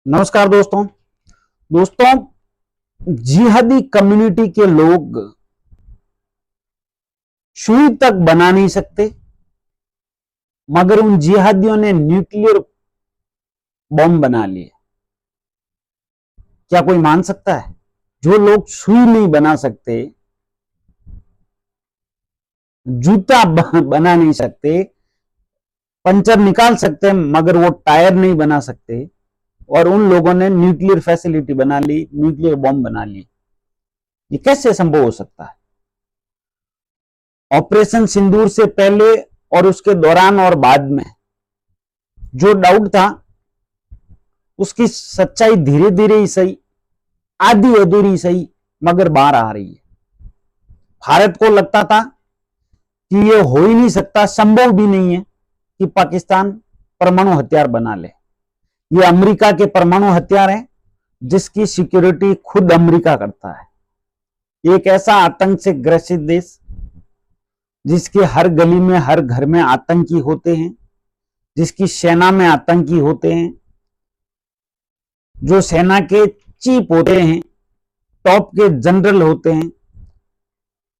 नमस्कार दोस्तों। जिहादी कम्युनिटी के लोग सुई तक बना नहीं सकते, मगर उन जिहादियों ने न्यूक्लियर बॉम्ब बना लिए। क्या कोई मान सकता है? जो लोग सुई नहीं बना सकते, जूता बना नहीं सकते, पंचर निकाल सकते हैं मगर वो टायर नहीं बना सकते, और उन लोगों ने न्यूक्लियर फैसिलिटी बना ली, न्यूक्लियर बॉम्ब बना ली। ये कैसे संभव हो सकता है? ऑपरेशन सिंदूर से पहले और उसके दौरान और बाद में जो डाउट था, उसकी सच्चाई धीरे धीरे ही सही, आधी अधूरी सही, मगर बाहर आ रही है। भारत को लगता था कि ये हो ही नहीं सकता, संभव भी नहीं है कि पाकिस्तान परमाणु हथियार बना ले। ये अमेरिका के परमाणु हथियार हैं जिसकी सिक्योरिटी खुद अमेरिका करता है। एक ऐसा आतंक से ग्रसित देश जिसके हर गली में, हर घर में आतंकी होते हैं, जिसकी सेना में आतंकी होते हैं, जो सेना के चीफ होते हैं, टॉप के जनरल होते हैं,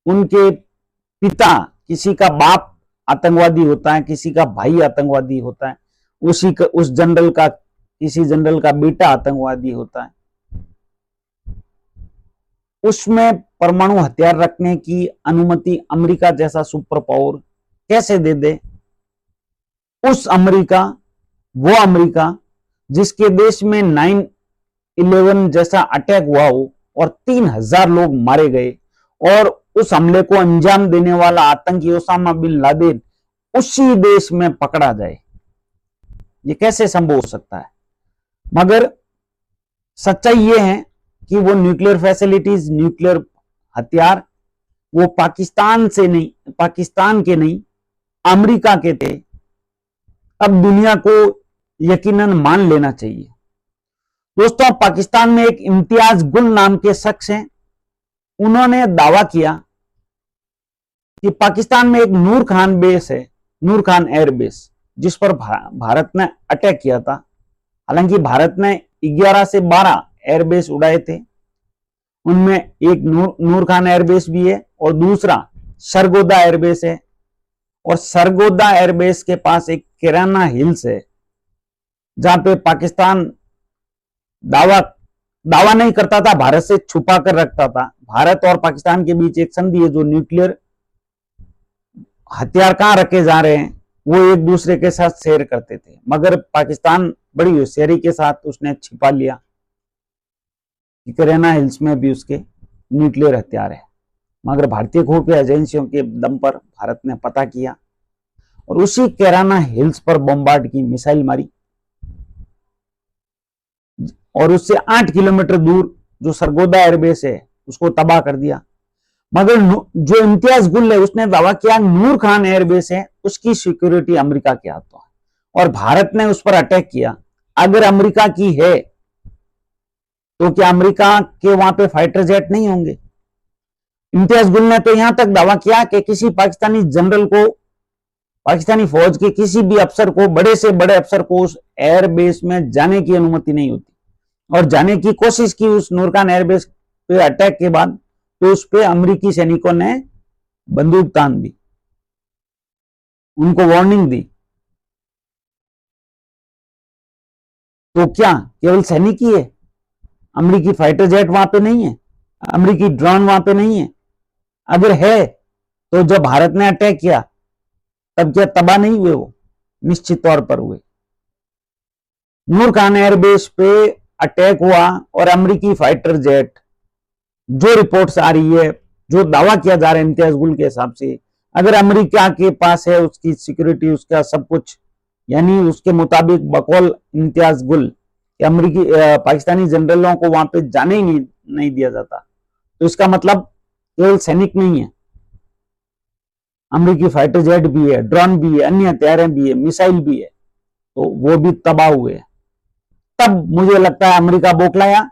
उनके पिता, किसी का बाप आतंकवादी होता है, किसी का भाई आतंकवादी होता है, उस जनरल का, किसी जनरल का बेटा आतंकवादी होता है। उसमें परमाणु हथियार रखने की अनुमति अमेरिका जैसा सुपर पावर कैसे दे दे? उस अमेरिका, वो अमेरिका जिसके देश में 9/11 जैसा अटैक हुआ हो और 3000 लोग मारे गए, और उस हमले को अंजाम देने वाला आतंकी ओसामा बिन लादेन उसी देश में पकड़ा जाए। ये कैसे संभव हो सकता है? मगर सच्चाई ये है कि वो न्यूक्लियर फैसिलिटीज, न्यूक्लियर हथियार वो पाकिस्तान के नहीं, अमेरिका के थे। अब दुनिया को यकीनन मान लेना चाहिए। दोस्तों, पाकिस्तान में एक इम्तियाज गुल नाम के शख्स हैं। उन्होंने दावा किया कि पाकिस्तान में एक नूर खान बेस है, नूर खान एयरबेस, जिस पर भारत ने अटैक किया था। हालांकि भारत ने 11 से 12 एयरबेस उड़ाए थे, उनमें एक नूर खान एयरबेस भी है और दूसरा सरगोदा एयरबेस है। और सरगोदा एयरबेस के पास एक किराना हिल्स है, जहां पे पाकिस्तान दावा नहीं करता था, भारत से छुपा कर रखता था। भारत और पाकिस्तान के बीच एक संधि है, जो न्यूक्लियर हथियार कहां रखे जा रहे हैं वो एक दूसरे के साथ शेयर करते थे, मगर पाकिस्तान बड़ी होशियारी के साथ उसने छिपा लिया कि किराना हिल्स में भी उसके न्यूक्लियर हथियार है। मगर भारतीय खुफिया एजेंसियों के दम पर भारत ने पता किया और उसी किराना हिल्स पर बम्बार्ड की, मिसाइल मारी, और उससे 8 किलोमीटर दूर जो सरगोदा एयरबेस है उसको तबाह कर दिया। मगर जो इम्तियाज गुल है उसने दावा किया नूर खान एयरबेस है, उसकी सिक्योरिटी अमेरिका के हाथों है और भारत ने उस पर अटैक किया। अगर अमेरिका की है तो क्या अमेरिका के वहां पे फाइटर जेट नहीं होंगे? इम्तियाज गुल ने तो यहां तक दावा किया कि किसी पाकिस्तानी जनरल को, पाकिस्तानी फौज के किसी भी अफसर को, बड़े से बड़े अफसर को उस एयरबेस में जाने की अनुमति नहीं होती, और जाने की कोशिश की उस नूर खान एयरबेस पे अटैक के बाद तो उस पे अमेरिकी सैनिकों ने बंदूक तान दी, उनको वार्निंग दी। तो क्या केवल सैनिक ही है? अमेरिकी फाइटर जेट वहां पे नहीं है? अमेरिकी ड्रोन वहां पे नहीं है? अगर है तो जब भारत ने अटैक किया तब क्या तबाह नहीं हुए? वो निश्चित तौर पर हुए। नूर खान एयरबेस पे अटैक हुआ और अमेरिकी फाइटर जेट, जो रिपोर्ट्स आ रही है, जो दावा किया जा रहा है इम्तियाज गुल के हिसाब से, अगर अमेरिका के पास है उसकी सिक्योरिटी, उसका सब कुछ, यानी उसके मुताबिक बकौल इम्तियाज गुल अमेरिकी पाकिस्तानी जनरलों को वहां पे जाने ही नहीं दिया जाता, तो इसका मतलब केवल सैनिक नहीं है, अमेरिकी फाइटर जेट भी है, ड्रोन भी है, अन्य हथियारें भी है, मिसाइल भी है, तो वो भी तबाह हुए। तब मुझे लगता है अमेरिका बौखलाया।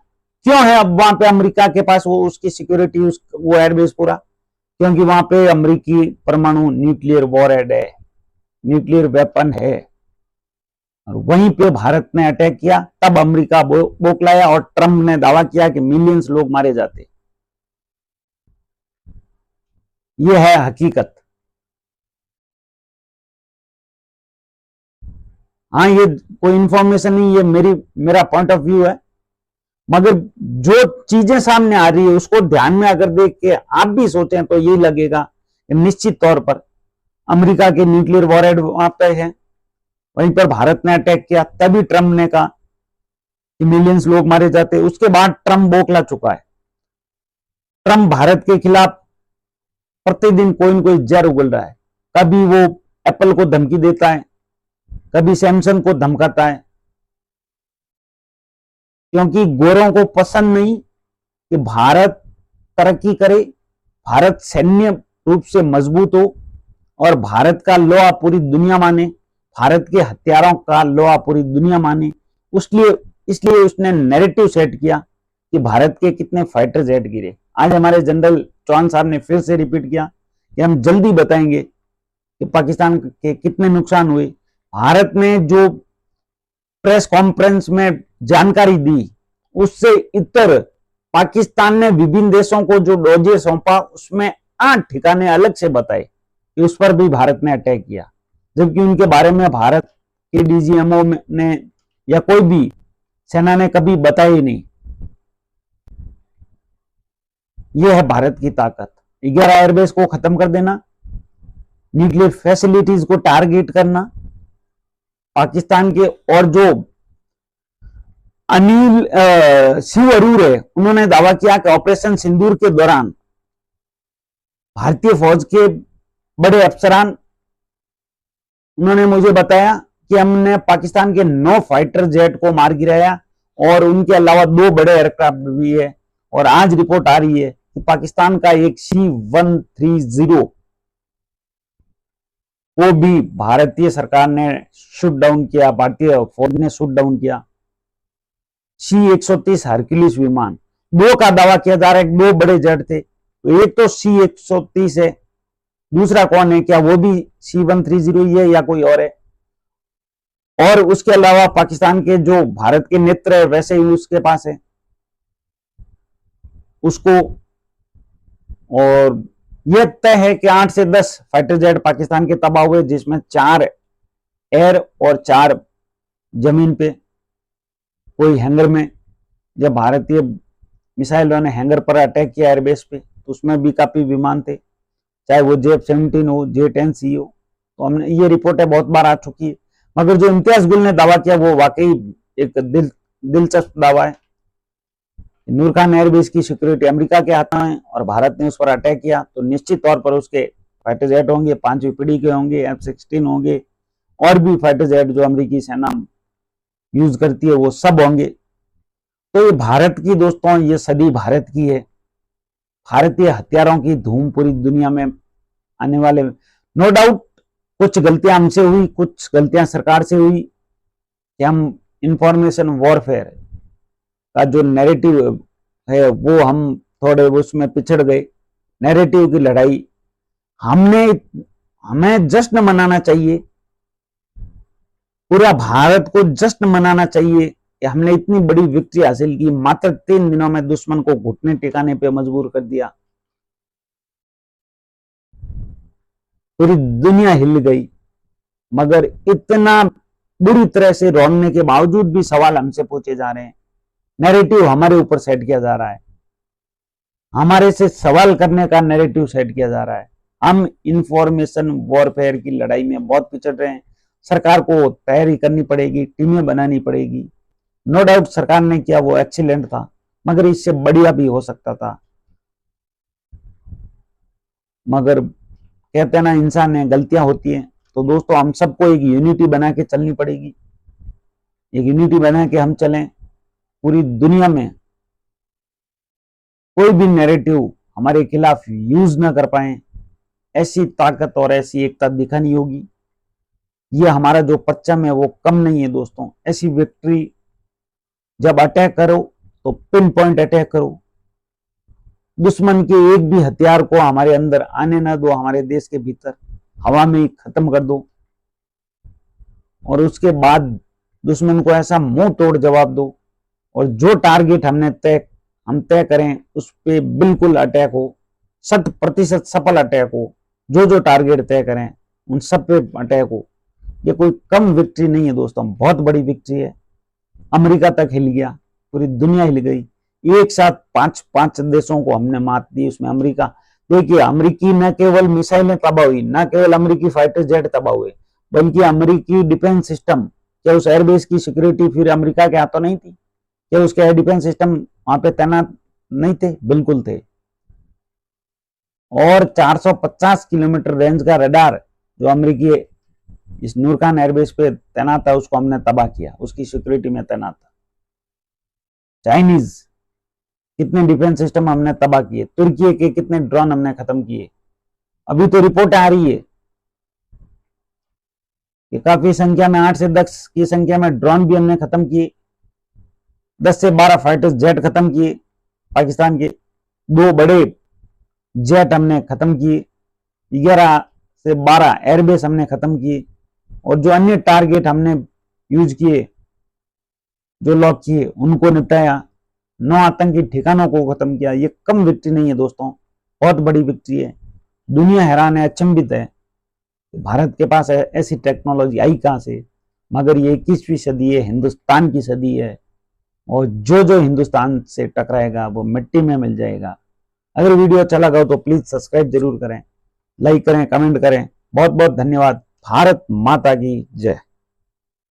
क्यों है अब वहां पे अमेरिका के पास वो उसकी सिक्योरिटी, वो एयरबेस पूरा? क्योंकि वहां पे अमेरिकी परमाणु न्यूक्लियर वॉरहेड है, न्यूक्लियर वेपन है। और वहीं पे भारत ने अटैक किया, तब अमेरिका बौखलाया और ट्रंप ने दावा किया कि मिलियंस लोग मारे जाते। ये है हकीकत। हाँ, ये कोई इंफॉर्मेशन नहीं, ये मेरा पॉइंट ऑफ व्यू है। मगर जो चीजें सामने आ रही है उसको ध्यान में अगर देख के आप भी सोचें तो यही लगेगा कि निश्चित तौर पर अमेरिका के न्यूक्लियर वॉरहेड वहां पे है, वहीं पर भारत ने अटैक किया, तभी ट्रंप ने कहा कि मिलियंस लोग मारे जाते। उसके बाद ट्रंप बौखला चुका है। ट्रंप भारत के खिलाफ प्रतिदिन कोई न कोई जहर उगल रहा है। कभी वो एप्पल को धमकी देता है, कभी सैमसंग को धमकाता है, क्योंकि गोरों को पसंद नहीं कि भारत तरक्की करे, भारत सैन्य रूप से मजबूत हो और भारत का लोहा पूरी दुनिया माने, भारत के हथियारों का लोहा पूरी दुनिया माने। इसलिए उसने नैरेटिव सेट किया कि भारत के कितने फाइटर जेट गिरे। आज हमारे जनरल चौहान साहब ने फिर से रिपीट किया कि हम जल्दी बताएंगे कि पाकिस्तान के कितने नुकसान हुए। भारत ने जो प्रेस कॉन्फ्रेंस में जानकारी दी उससे इतर पाकिस्तान ने विभिन्न देशों को जो डोजे सौंपा उसमें 8 ठिकाने अलग से बताए कि उस पर भी भारत ने अटैक किया, जबकि उनके बारे में भारत के डीजीएमओ ने या कोई भी सेना ने कभी बताया ही नहीं। यह है भारत की ताकत। 11 एयरबेस को खत्म कर देना, न्यूक्लियर फैसिलिटीज को टारगेट करना, पाकिस्तान के। और जो अनिल शिव अरूर है, उन्होंने दावा किया कि ऑपरेशन सिंदूर के दौरान भारतीय फौज के बड़े अफसरान, उन्होंने मुझे बताया कि हमने पाकिस्तान के 9 फाइटर जेट को मार गिराया और उनके अलावा 2 बड़े एयरक्राफ्ट भी है। और आज रिपोर्ट आ रही है कि पाकिस्तान का एक C-130 वो भी भारतीय सरकार ने शूट डाउन किया, भारतीय फौज ने शूट डाउन किया। C-130 हरक्यूलिस विमान, 2 का दावा किया जा रहा है, 2 बड़े जेट थे। तो एक तो C-130 है, दूसरा कौन है, क्या वो भी C-130 ही है या कोई और है? और उसके अलावा पाकिस्तान के जो भारत के नेत्र है वैसे ही उसके पास है उसको। और यह तय है कि 8 से 10 फाइटर जेट पाकिस्तान के तबाह हुए, जिसमें 4 एयर और 4 जमीन पे, कोई हैंगर में। जब भारतीय मिसाइलों ने हैंगर पर अटैक किया एयरबेस पे, तो उसमें भी काफी विमान थे, चाहे वो JF-17 हो, J-10C हो। तो हमने ये रिपोर्टें बहुत बार आ चुकी है। मगर जो इम्तियाज गुल ने दावा किया वो वाकई एक दिलचस्प दावा है। नूर खान एयरबेस की सिक्योरिटी अमेरिका के हाथ में और भारत ने उस पर अटैक किया, तो निश्चित तौर पर उसके फाइटर जेट होंगे, 5वीं पीढ़ी के होंगे, F-16 होंगे, और भी फाइटर जेट जो अमेरिकी सेना यूज करती है वो सब होंगे। तो ये भारत की, दोस्तों, ये सदी भारत की है। भारतीय हथियारों की धूम पूरी दुनिया में आने वाले। नो डाउट कुछ गलतियां हमसे हुई, कुछ गलतियां सरकार से हुई कि हम इंफॉर्मेशन वॉरफेयर का जो नैरेटिव है वो हम थोड़े उसमें पिछड़ गए। नैरेटिव की लड़ाई हमें जश्न मनाना चाहिए, पूरा भारत को जश्न मनाना चाहिए कि हमने इतनी बड़ी विक्ट्री हासिल की, मात्र 3 दिनों में दुश्मन को घुटने टिकाने पे मजबूर कर दिया। पूरी दुनिया हिल गई, मगर इतना बुरी तरह से रोने के बावजूद भी सवाल हमसे पूछे जा रहे हैं। नैरेटिव हमारे ऊपर सेट किया जा रहा है, हमारे से सवाल करने का नैरेटिव सेट किया जा रहा है। हम इंफॉर्मेशन वॉरफेयर की लड़ाई में बहुत पिछड़ रहे हैं। सरकार को तैयारी करनी पड़ेगी, टीमें बनानी पड़ेगी। नो डाउट सरकार ने किया वो एक्सीलेंट था, मगर इससे बढ़िया भी हो सकता था। मगर कहते हैं ना, इंसान है, गलतियां होती हैं। तो दोस्तों, हम सबको एक यूनिटी बना के चलनी पड़ेगी, एक यूनिटी बना के हम चलें। पूरी दुनिया में कोई भी नैरेटिव हमारे खिलाफ यूज ना कर पाए, ऐसी ताकत और ऐसी एकता दिखानी होगी। ये हमारा जो परचम है वो कम नहीं है दोस्तों। ऐसी विक्ट्री, जब अटैक करो तो पिन पॉइंट अटैक करो, दुश्मन के एक भी हथियार को हमारे अंदर आने ना दो, हमारे देश के भीतर हवा में ही खत्म कर दो। और उसके बाद दुश्मन को ऐसा मुंह तोड़ जवाब दो, और जो टारगेट हम तय करें उस पे बिल्कुल अटैक हो, 100% सफल अटैक हो। जो टारगेट तय करें उन सब पे अटैक हो। ये कोई कम विक्ट्री नहीं है दोस्तों, बहुत बड़ी विक्ट्री है। अमेरिका तक हिल गया, पूरी दुनिया हिल गई। एक साथ पांच देशों को हमने मात दी, उसमें अमेरिका। देखिए, अमेरिकी न केवल मिसाइलें तबाह हुई, न केवल अमेरिकी फाइटर जेट तबाह हुए, बल्कि अमेरिकी डिफेंस सिस्टम, क्या उस एयरबेस की सिक्योरिटी फिर अमेरिका के हाथों नहीं थी? क्या उसके एयर डिफेंस सिस्टम वहां पे तैनात नहीं थे? बिल्कुल थे। और 450 किलोमीटर रेंज का रडार जो अमेरिकी इस नूरखान एयरबेस पे तैनात था, उसको हमने तबाह किया, उसकी सिक्योरिटी में तैनात था। चाइनीज कितने डिफेंस सिस्टम हमने तबाह किए, तुर्की के कितने ड्रोन हमने खत्म किए। अभी तो रिपोर्ट आ रही है कि काफी संख्या में 8 से 10 की संख्या में ड्रोन भी हमने खत्म किए, 10 से 12 फाइटर जेट खत्म किए, पाकिस्तान के 2 बड़े जेट हमने खत्म किए, 11 से 12 एयरबेस हमने खत्म किए, और जो अन्य टारगेट हमने यूज किए, जो लॉक किए, उनको निपटाया। 9 आतंकी ठिकानों को खत्म किया। ये कम विक्ट्री नहीं है दोस्तों, बहुत बड़ी विक्ट्री है। दुनिया हैरान है, अचंभित है, भारत के पास ऐसी टेक्नोलॉजी आई कहां से। मगर ये 21वीं सदी है, हिंदुस्तान की सदी है, और जो हिंदुस्तान से टकराएगा वो मिट्टी में मिल जाएगा। अगर वीडियो अच्छा लगा हो तो प्लीज सब्सक्राइब जरूर करें, लाइक करें, कमेंट करें। बहुत बहुत धन्यवाद। भारत माता की जय।